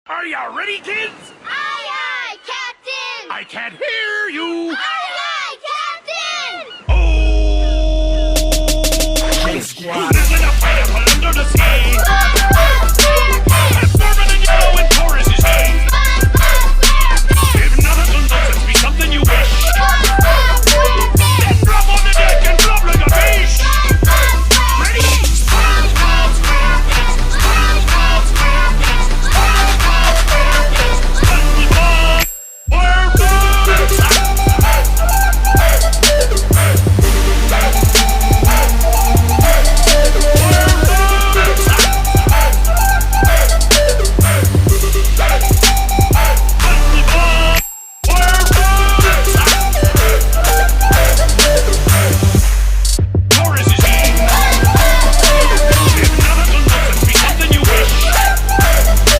Are you ready, kids? Aye, aye, Captain! I can't hear you. Aye, aye, Captain! Oh! Shane Squad. Who lives in a pineapple under the sea?